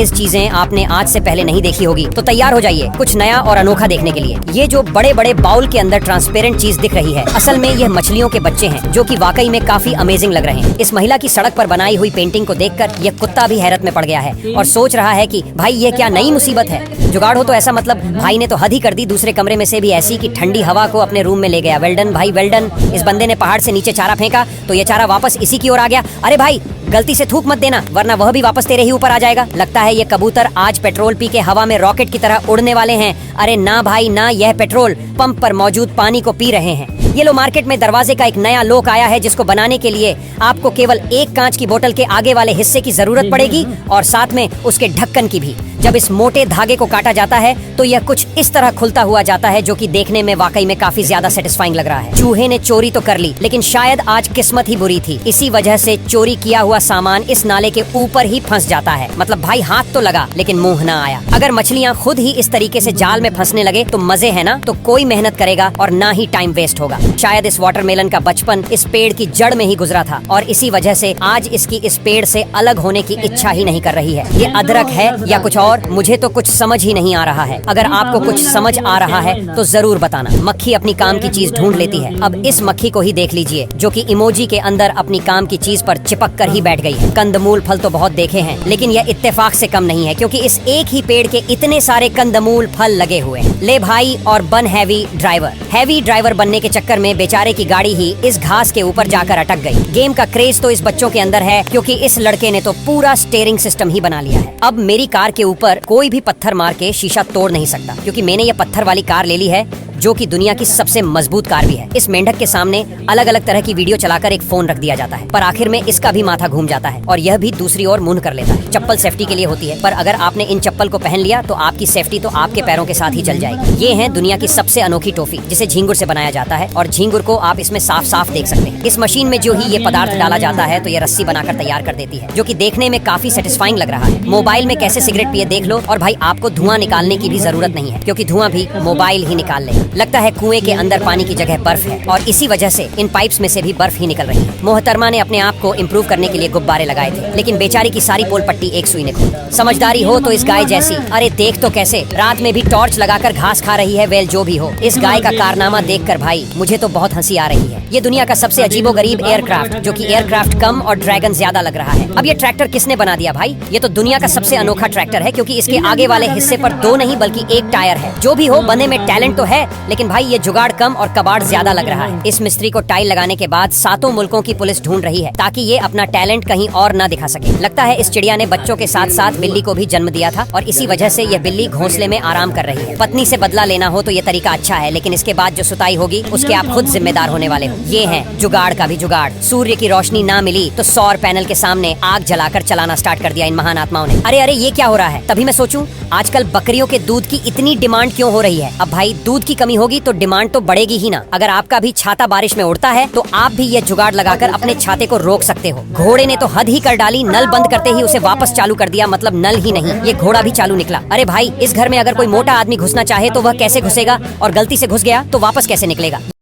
इस चीजें आपने आज से पहले नहीं देखी होगी, तो तैयार हो जाइए कुछ नया और अनोखा देखने के लिए। ये जो बड़े बड़े बाउल के अंदर ट्रांसपेरेंट चीज दिख रही है, असल में यह मछलियों के बच्चे हैं, जो कि वाकई में काफी अमेजिंग लग रहे हैं। इस महिला की सड़क पर बनाई हुई पेंटिंग को देखकर यह कुत्ता भी हैरत में पड़ गया है और सोच रहा है कि भाई ये क्या नई मुसीबत है। जुगाड़ हो तो ऐसा, मतलब भाई ने तो हद ही कर दी। दूसरे कमरे में से भी ऐसी कि ठंडी हवा को अपने रूम में ले गया। वेल्डन भाई वेल्डन। इस बंदे ने पहाड़ से नीचे चारा फेंका तो ये चारा वापस इसी की ओर आ गया। अरे भाई गलती से थूक मत देना, वरना वह भी वापस तेरे ही ऊपर आ जाएगा। लगता है ये कबूतर आज पेट्रोल पी के हवा में रॉकेट की तरह उड़ने वाले हैं। अरे ना भाई ना, यह पेट्रोल पंप पर मौजूद पानी को पी रहे हैं। ये लो, मार्केट में दरवाजे का एक नया लॉक आया है, जिसको बनाने के लिए आपको केवल एक कांच की बोतल के आगे वाले हिस्से की जरूरत पड़ेगी और साथ में उसके ढक्कन की भी। जब इस मोटे धागे को काटा जाता है तो यह कुछ इस तरह खुलता हुआ जाता है, जो कि देखने में वाकई में काफी ज्यादा सेटिस्फाइंग लग रहा है। चूहे ने चोरी तो कर ली, लेकिन शायद आज किस्मत ही बुरी थी। इसी वजह से चोरी किया हुआ सामान इस नाले के ऊपर ही फंस जाता है। मतलब भाई हाथ तो लगा लेकिन मुंह ना आया। अगर मछलियाँ खुद ही इस तरीके से जाल में फंसने लगे तो मजे है ना, तो कोई मेहनत करेगा और ना ही टाइम वेस्ट होगा। शायद इस वाटरमेलन का बचपन इस पेड़ की जड़ में ही गुजरा था और इसी वजह से आज इसकी इस पेड़ से अलग होने की इच्छा ही नहीं कर रही है। ये अदरक है या कुछ और, मुझे तो कुछ समझ ही नहीं आ रहा है। अगर आपको कुछ समझ आ रहा है तो जरूर बताना। मक्खी अपनी काम की चीज ढूंढ लेती है। अब इस मक्खी को ही देख लीजिए, जो कि इमोजी के अंदर अपनी काम की चीज पर चिपक कर ही बैठ गई है। कंदमूल फल तो बहुत देखे हैं, लेकिन यह इत्तेफाक से कम नहीं है, क्योंकि इस एक ही पेड़ के इतने सारे कंदमूल फल लगे हुए हैं। ले भाई और बन हैवी ड्राइवर। हैवी ड्राइवर बनने के चक्कर में बेचारे की गाड़ी ही इस घास के ऊपर जाकर अटक गई। गेम का क्रेज तो इस बच्चों के अंदर है, क्योंकि इस लड़के ने तो पूरा स्टीयरिंग सिस्टम ही बना लिया है। अब मेरी कार के ऊपर कोई भी पत्थर मार के शीशा तोड़ नहीं सकता, क्योंकि मैंने ये पत्थर वाली कार ले ली है, जो कि दुनिया की सबसे मजबूत कार भी है। इस मेंढक के सामने अलग अलग तरह की वीडियो चलाकर एक फोन रख दिया जाता है, पर आखिर में इसका भी माथा घूम जाता है और यह भी दूसरी ओर मुंह कर लेता है। चप्पल सेफ्टी के लिए होती है, पर अगर आपने इन चप्पल को पहन लिया तो आपकी सेफ्टी तो आपके पैरों के साथ ही चल जाएगी। ये है दुनिया की सबसे अनोखी टॉफी, जिसे झींगुर से बनाया जाता है और झींगुर को आप इसमें साफ साफ देख सकते हैं। इस मशीन में जो ही ये पदार्थ डाला जाता है तो ये रस्सी बनाकर तैयार कर देती है, जो कि देखने में काफी सेटिस्फाइंग लग रहा है। मोबाइल में कैसे सिगरेट पिए देख लो, और भाई आपको धुआं निकालने की भी जरूरत नहीं है, क्योंकि धुआं भी मोबाइल ही निकाल ले। लगता है कुएं के अंदर पानी की जगह बर्फ है और इसी वजह से इन पाइप्स में से भी बर्फ ही निकल रही है। मोहतरमा ने अपने आप को इम्प्रूव करने के लिए गुब्बारे लगाए थे, लेकिन बेचारी की सारी पोल पट्टी एक सुई ने खोली। समझदारी हो तो इस गाय जैसी। अरे देख तो कैसे रात में भी टॉर्च लगाकर घास खा रही है। वेल जो भी हो, इस गाय का कारनामा देखकर भाई मुझे तो बहुत हंसी आ रही है। ये दुनिया का सबसे अजीबोगरीब एयरक्राफ्ट, जो कि एयरक्राफ्ट कम और ड्रैगन ज्यादा लग रहा है। अब ये ट्रैक्टर किसने बना दिया भाई? ये तो दुनिया का सबसे अनोखा ट्रैक्टर है, क्योंकि इसके आगे वाले हिस्से पर दो नहीं बल्कि एक टायर है। जो भी हो, बने में टैलेंट तो है, लेकिन भाई ये जुगाड़ कम और कबाड़ ज्यादा लग रहा है। इस मिस्त्री को टाइल लगाने के बाद 7 मुल्कों की पुलिस ढूंढ रही है, ताकि ये अपना टैलेंट कहीं और न दिखा सके। लगता है इस चिड़िया ने बच्चों के साथ साथ बिल्ली को भी जन्म दिया था और इसी वजह से यह बिल्ली घोंसले में आराम कर रही है। पत्नी से बदला लेना हो तो ये तरीका अच्छा है, लेकिन इसके बाद जो सुताई होगी उसके आप खुद जिम्मेदार होने वाले हो। ये है जुगाड़ का भी जुगाड़। सूर्य की रोशनी ना मिली तो सौर पैनल के सामने आग जलाकर चलाना स्टार्ट कर दिया इन महान आत्माओं ने। अरे अरे ये क्या हो रहा है? तभी मैं सोचूं, आजकल बकरियों के दूध की इतनी डिमांड क्यों हो रही है? अब भाई दूध की कमी होगी तो डिमांड तो बढ़ेगी ही ना। अगर आपका भी छाता बारिश में उड़ता है तो आप भी ये जुगाड़ लगाकर अपने छाते को रोक सकते हो। घोड़े ने तो हद ही कर डाली, नल बंद करते ही उसे वापस चालू कर दिया। मतलब नल ही नहीं, ये घोड़ा भी चालू निकला। अरे भाई इस घर में अगर कोई मोटा आदमी घुसना चाहे तो वह कैसे घुसेगा, और गलती से घुस गया तो वापस कैसे निकलेगा?